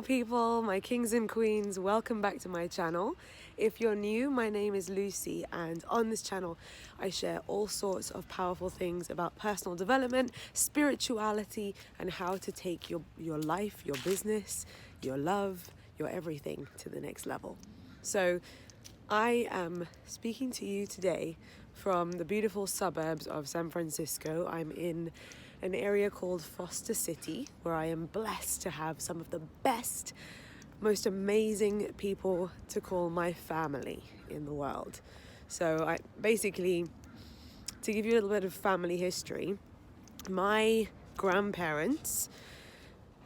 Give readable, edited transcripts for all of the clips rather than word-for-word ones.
beautiful people, my kings and queens, welcome back to my channel. If you're new, my name is Lucy, and on this channel I share all sorts of powerful things about personal development, spirituality, and how to take your life, your business, your love, your everything to the next level. So I am speaking to you today from the beautiful suburbs of San Francisco. I'm in an area called Foster City, where I am blessed to have some of the best, most amazing people to call my family in the world. So I basically, to give you a little bit of family history, my grandparents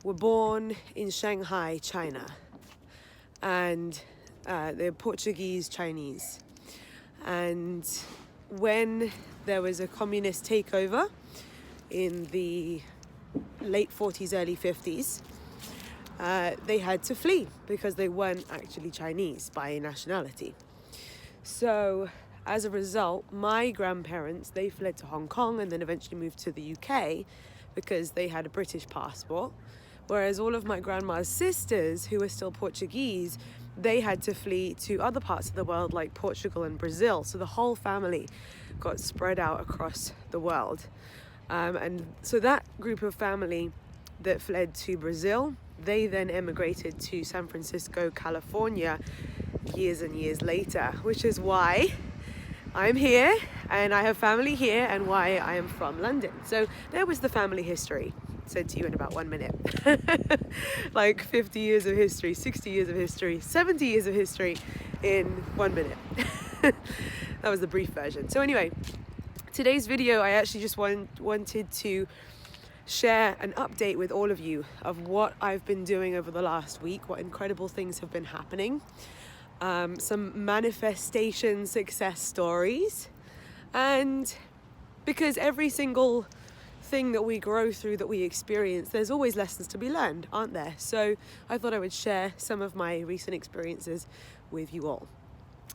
were born in Shanghai, China, and they're Portuguese Chinese. And when there was a communist takeover in the late 40s, early 50s, they had to flee because they weren't actually Chinese by nationality. So as a result, my grandparents, they fled to Hong Kong and then eventually moved to the UK because they had a British passport. Whereas all of my grandma's sisters, who were still Portuguese, they had to flee to other parts of the world like Portugal and Brazil. So the whole family got spread out across the world. And so that group of family that fled to Brazil, they then emigrated to San Francisco, California, years and years later, which is why I'm here and I have family here and why I am from London. So there was the family history, said to you in about 1 minute. Like 50 years of history, 60 years of history, 70 years of history in 1 minute. That was the brief version. So anyway, today's video, I actually just wanted to share an update with all of you of what I've been doing over the last week, what incredible things have been happening, some manifestation success stories, and because every single thing that we grow through, that we experience, there's always lessons to be learned, aren't there? So I thought I would share some of my recent experiences with you all.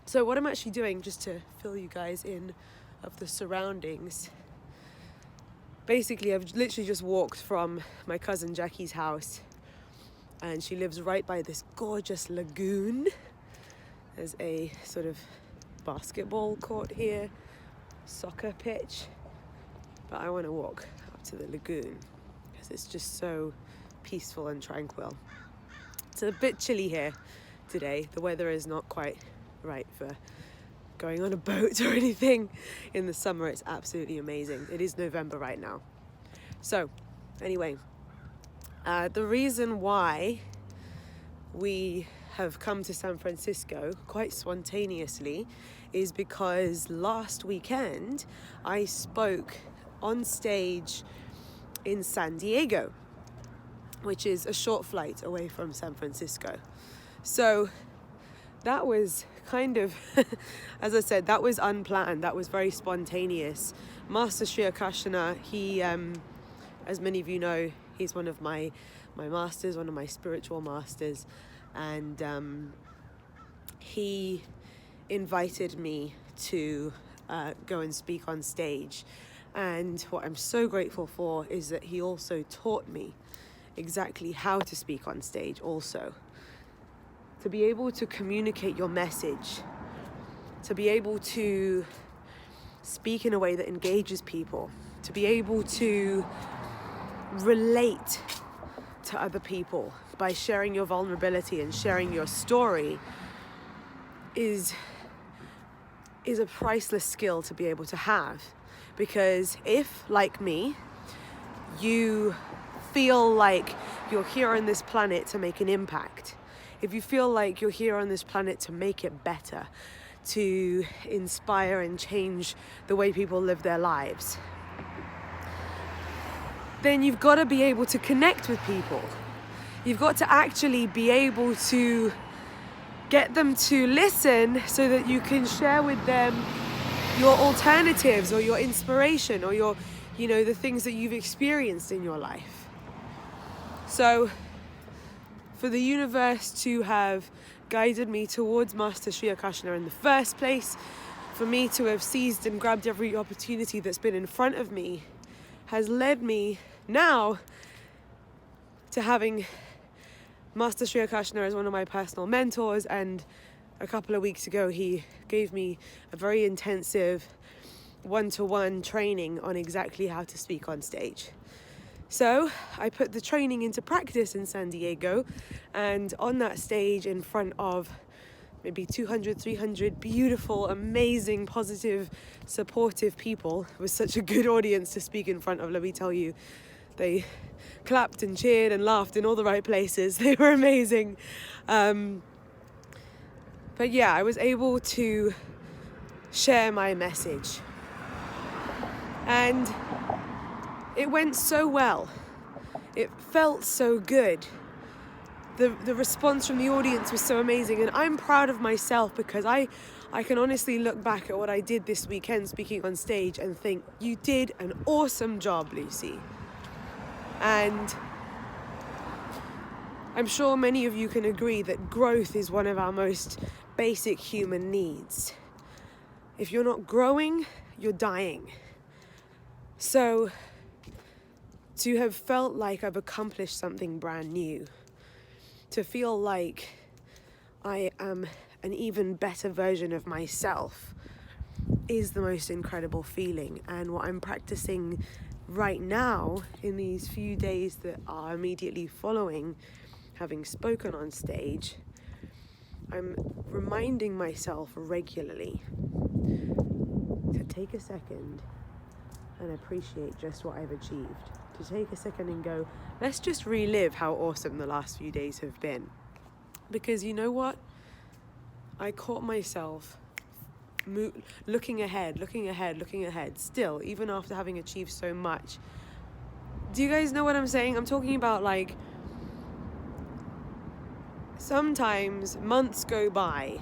So what I'm actually doing, just to fill you guys in of the surroundings, basically I've literally just walked from my cousin Jackie's house, and she lives right by this gorgeous lagoon. There's a sort of basketball court here, soccer pitch, but I want to walk up to the lagoon because it's just so peaceful and tranquil. It's a bit chilly here today. The weather is not quite right for going on a boat or anything. In the summer it's absolutely amazing. It is November right now. So anyway, the reason why we have come to San Francisco quite spontaneously is because last weekend I spoke on stage in San Diego, which is a short flight away from San Francisco. So that was kind of, as I said, that was unplanned. That was very spontaneous. Master Sri Akashana, he, as many of you know, he's one of my masters, one of my spiritual masters. And he invited me to go and speak on stage. And what I'm so grateful for is that he also taught me exactly how to speak on stage also. To be able to communicate your message, to be able to speak in a way that engages people, to be able to relate to other people by sharing your vulnerability and sharing your story is a priceless skill to be able to have. Because if, like me, you feel like you're here on this planet to make an impact, if you feel like you're here on this planet to make it better, to inspire and change the way people live their lives, then you've got to be able to connect with people. You've got to actually be able to get them to listen so that you can share with them your alternatives or your inspiration or your, the things that you've experienced in your life. So for the universe to have guided me towards Master Sri Akashana in the first place, for me to have seized and grabbed every opportunity that's been in front of me, has led me now to having Master Sri Akashna is one of my personal mentors, and a couple of weeks ago he gave me a very intensive one-to-one training on exactly how to speak on stage. So I put the training into practice in San Diego, and on that stage in front of maybe 200, 300 beautiful, amazing, positive, supportive people, it was such a good audience to speak in front of, let me tell you. They clapped and cheered and laughed in all the right places. They were amazing. But yeah, I was able to share my message. And it went so well. It felt so good. The response from the audience was so amazing. And I'm proud of myself because I can honestly look back at what I did this weekend speaking on stage and think, you did an awesome job, Lucy. And I'm sure many of you can agree that growth is one of our most basic human needs. If you're not growing, you're dying. So to have felt like I've accomplished something brand new, to feel like I am an even better version of myself is the most incredible feeling. And what I'm practicing right now in these few days that are immediately following having spoken on stage, I'm reminding myself regularly to take a second and appreciate just what I've achieved. To take a second and go, let's just relive how awesome the last few days have been. Because you know what? I caught myself looking ahead, still, even after having achieved so much. Do you guys know what I'm saying? I'm talking about, like, sometimes months go by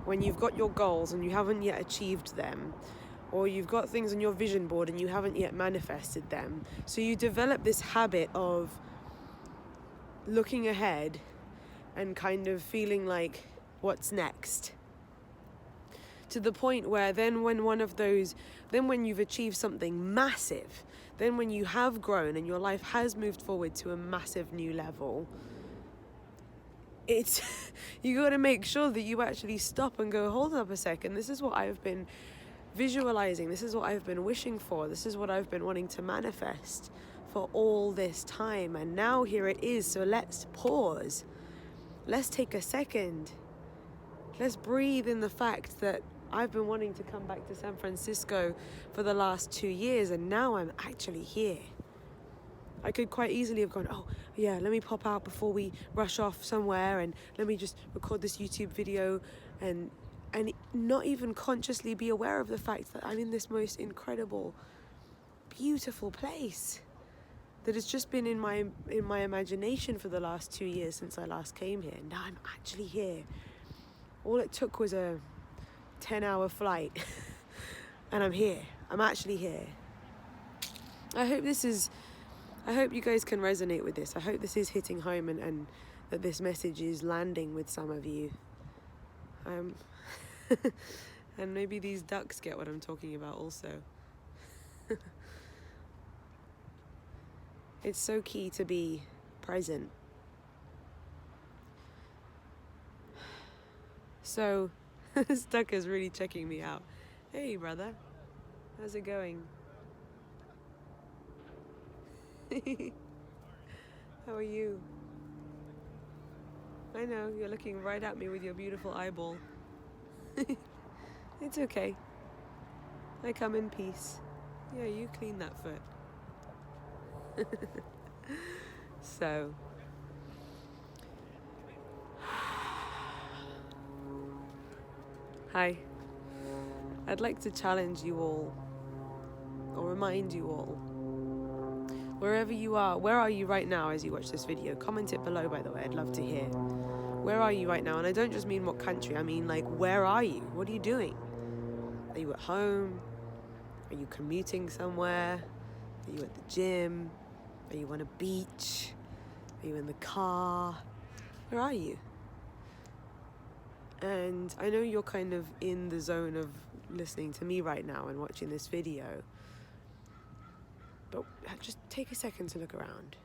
when you've got your goals and you haven't yet achieved them, or you've got things on your vision board and you haven't yet manifested them. So you develop this habit of looking ahead and kind of feeling like, what's next? To the point where then when you've achieved something massive, then when you have grown and your life has moved forward to a massive new level, you got to make sure that you actually stop and go, hold up a second, this is what I've been visualizing, this is what I've been wishing for, this is what I've been wanting to manifest for all this time, and now here it is. So let's pause, let's take a second, let's breathe in the fact that I've been wanting to come back to San Francisco for the last 2 years, and now I'm actually here. I could quite easily have gone, oh yeah, let me pop out before we rush off somewhere, and let me just record this YouTube video, and not even consciously be aware of the fact that I'm in this most incredible, beautiful place that has just been in my imagination for the last 2 years since I last came here. Now I'm actually here. All it took was a 10-hour flight and I'm here. I'm actually here. I hope you guys can resonate with this. I hope this is hitting home and that this message is landing with some of you. And maybe these ducks get what I'm talking about also. It's so key to be present. So, this duck is really checking me out. Hey, brother. How's it going? How are you? I know, you're looking right at me with your beautiful eyeball. It's okay. I come in peace. Yeah, you clean that foot. So, hi. I'd like to challenge you all, or remind you all, wherever you are, where are you right now as you watch this video? Comment it below, by the way, I'd love to hear. Where are you right now? And I don't just mean what country, I mean, like, where are you? What are you doing? Are you at home? Are you commuting somewhere? Are you at the gym? Are you on a beach? Are you in the car? Where are you? And I know you're kind of in the zone of listening to me right now and watching this video, but just take a second to look around.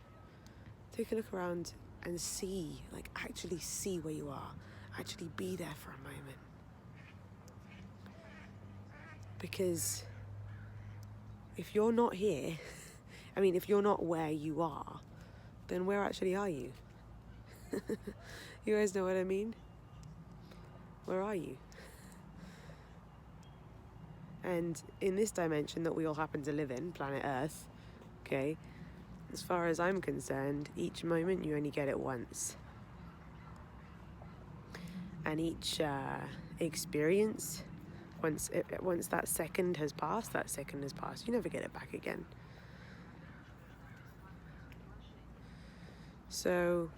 Take a look around and see, like actually see where you are, actually be there for a moment. Because if you're not here, if you're not where you are, then where actually are you? You guys know what I mean? Where are you? And in this dimension that we all happen to live in, planet Earth, okay, as far as I'm concerned, each moment you only get it once. And each experience, once that second has passed, you never get it back again. So,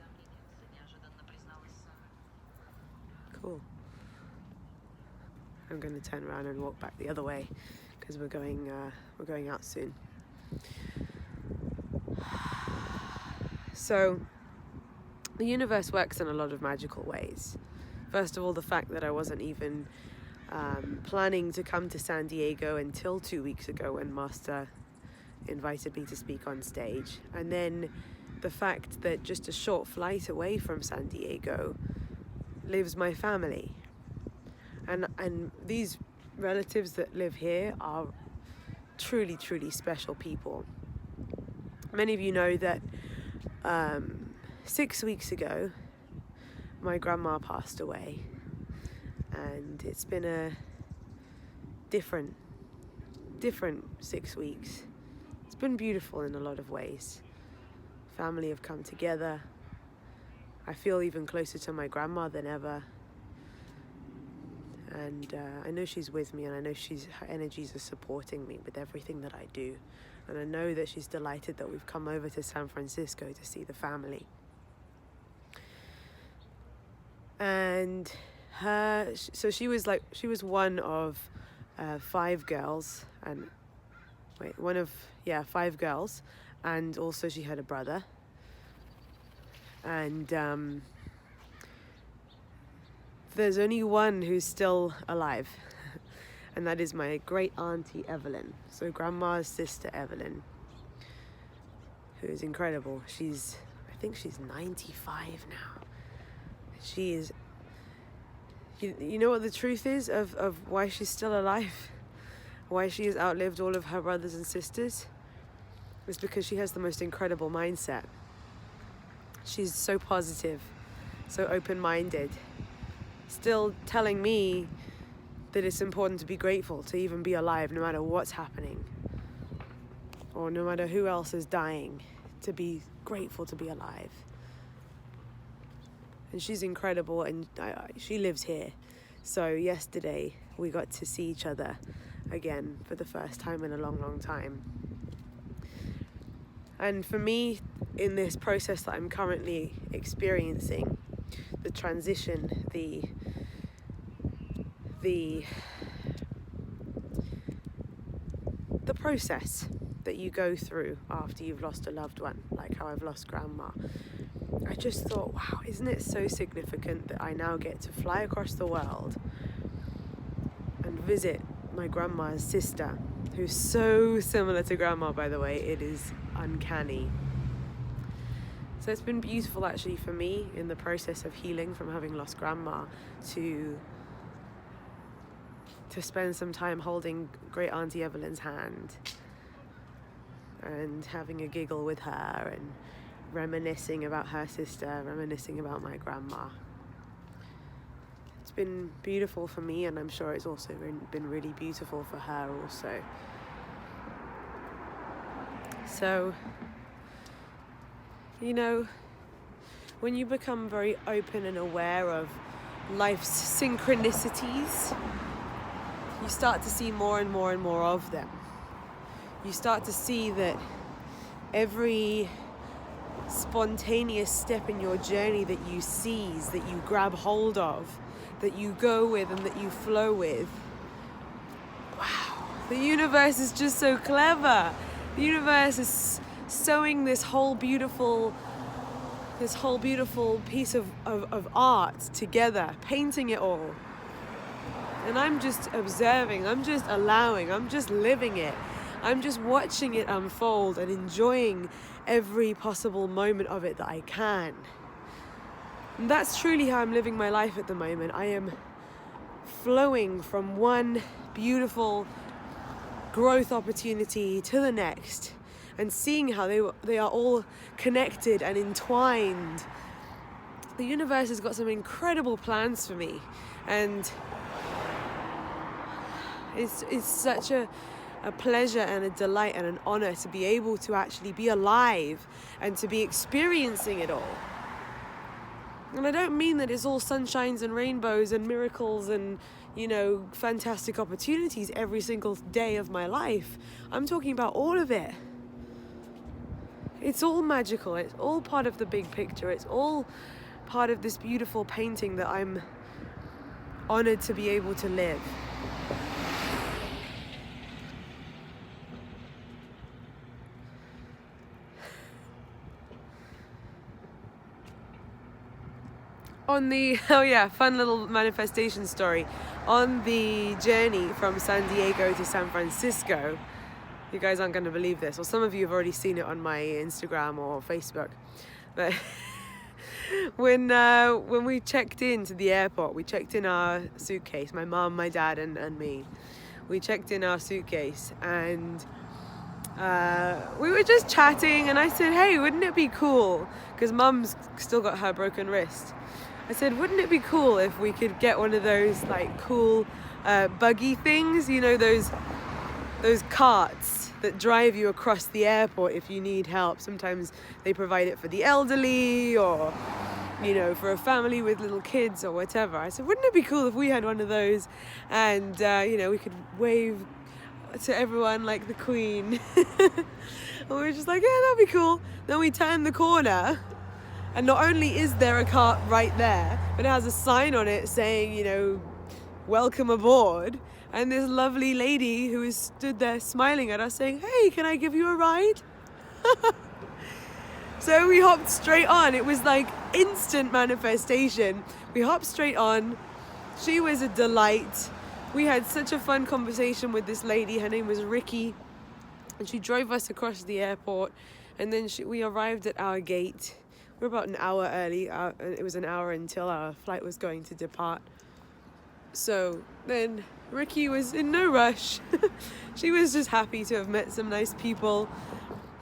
cool. I'm going to turn around and walk back the other way because we're going out soon. So, the universe works in a lot of magical ways. First of all, the fact that I wasn't even planning to come to San Diego until 2 weeks ago when Master invited me to speak on stage. And then the fact that just a short flight away from San Diego lives my family. And these relatives that live here are truly, truly special people. Many of you know that 6 weeks ago, my grandma passed away. And it's been a different 6 weeks. It's been beautiful in a lot of ways. Family have come together. I feel even closer to my grandma than ever. And I know she's with me, and I know her energies are supporting me with everything that I do. And I know that she's delighted that we've come over to San Francisco to see the family. And she was one of 5 girls, and 5 girls, and also she had a brother. And there's only one who's still alive, and that is my great auntie Evelyn. So grandma's sister Evelyn, who is incredible. I think she's 95 now. She is. You know what the truth is of why she's still alive? Why she has outlived all of her brothers and sisters? It's because she has the most incredible mindset. She's so positive, so open-minded, still telling me that it's important to be grateful, to even be alive, no matter what's happening, or no matter who else is dying, to be grateful to be alive. And she's incredible, and she lives here. So yesterday we got to see each other again for the first time in a long, long time. And for me, in this process that I'm currently experiencing, the transition, the process that you go through after you've lost a loved one, like how I've lost grandma, I just thought, wow, isn't it so significant that I now get to fly across the world and visit my grandma's sister, who's so similar to grandma, by the way. It is uncanny. So it's been beautiful actually for me in the process of healing from having lost grandma to spend some time holding great auntie Evelyn's hand and having a giggle with her and reminiscing about her sister, reminiscing about my grandma. It's been beautiful for me, and I'm sure it's also been really beautiful for her also. So, you know, when you become very open and aware of life's synchronicities, you start to see more and more and more of them. You start to see that every spontaneous step in your journey that you seize, that you grab hold of, that you go with and that you flow with, wow, the universe is just so clever. The universe is sewing this whole beautiful piece of art together, painting it all. And I'm just observing, I'm just allowing, I'm just living it. I'm just watching it unfold and enjoying every possible moment of it that I can. And that's truly how I'm living my life at the moment. I am flowing from one beautiful growth opportunity to the next, and seeing how they are all connected and entwined. The universe has got some incredible plans for me, and it's such a pleasure and a delight and an honor to be able to actually be alive and to be experiencing it all. And I don't mean that it's all sunshines and rainbows and miracles and, fantastic opportunities every single day of my life. I'm talking about all of it. It's all magical. It's all part of the big picture. It's all part of this beautiful painting that I'm honored to be able to live. Fun little manifestation story. On the journey from San Diego to San Francisco, you guys aren't going to believe this, or some of you have already seen it on my Instagram or Facebook, but when we checked into the airport, we checked in our suitcase, my mom, my dad, and me. We checked in our suitcase, and we were just chatting, and I said, hey, wouldn't it be cool, because Mum's still got her broken wrist. I said, wouldn't it be cool if we could get one of those cool buggy things, those carts that drive you across the airport if you need help. Sometimes they provide it for the elderly, or for a family with little kids or whatever. I said, wouldn't it be cool if we had one of those, and we could wave to everyone like the Queen. And we were just like, yeah, that'd be cool. Then we turned the corner, and not only is there a cart right there, but it has a sign on it saying, welcome aboard. And this lovely lady who is stood there smiling at us saying, hey, can I give you a ride? So we hopped straight on. It was like instant manifestation. We hopped straight on. She was a delight. We had such a fun conversation with this lady. Her name was Ricky. And she drove us across the airport. And then we arrived at our gate. We were about an hour early. It was an hour until our flight was going to depart. So then Ricky was in no rush. She was just happy to have met some nice people,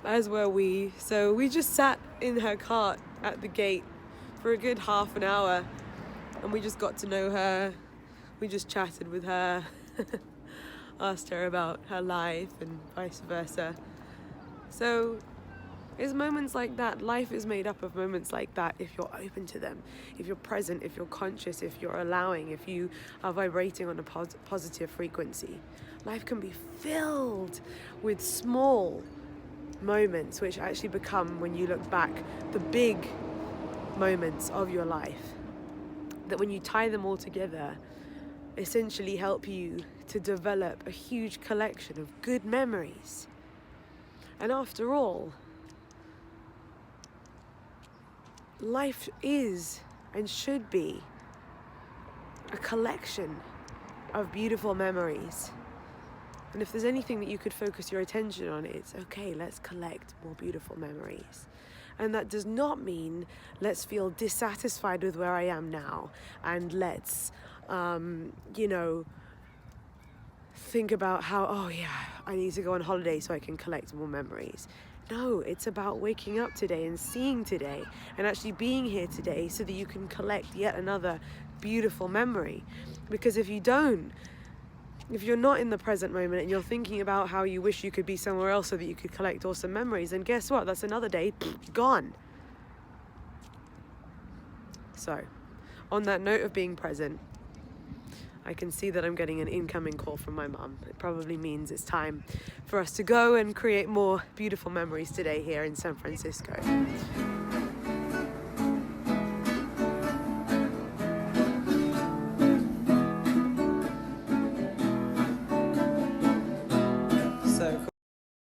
as were we. So we just sat in her cart at the gate for a good half an hour, and we just got to know her. We just chatted with her, asked her about her life and vice versa. So it's moments like that. Life is made up of moments like that if you're open to them, if you're present, if you're conscious, if you're allowing, if you are vibrating on a positive frequency. Life can be filled with small moments which actually become, when you look back, the big moments of your life. That when you tie them all together, essentially help you to develop a huge collection of good memories. And after all, life is and should be a collection of beautiful memories. And if there's anything that you could focus your attention on, it's okay, let's collect more beautiful memories. And that does not mean let's feel dissatisfied with where I am now, and let's think about how, I need to go on holiday so I can collect more memories. No, it's about waking up today and seeing today and actually being here today so that you can collect yet another beautiful memory. Because if you're not in the present moment and you're thinking about how you wish you could be somewhere else so that you could collect awesome memories, then guess what? That's another day gone. So, on that note of being present, I can see that I'm getting an incoming call from my mum. It probably means it's time for us to go and create more beautiful memories today here in San Francisco.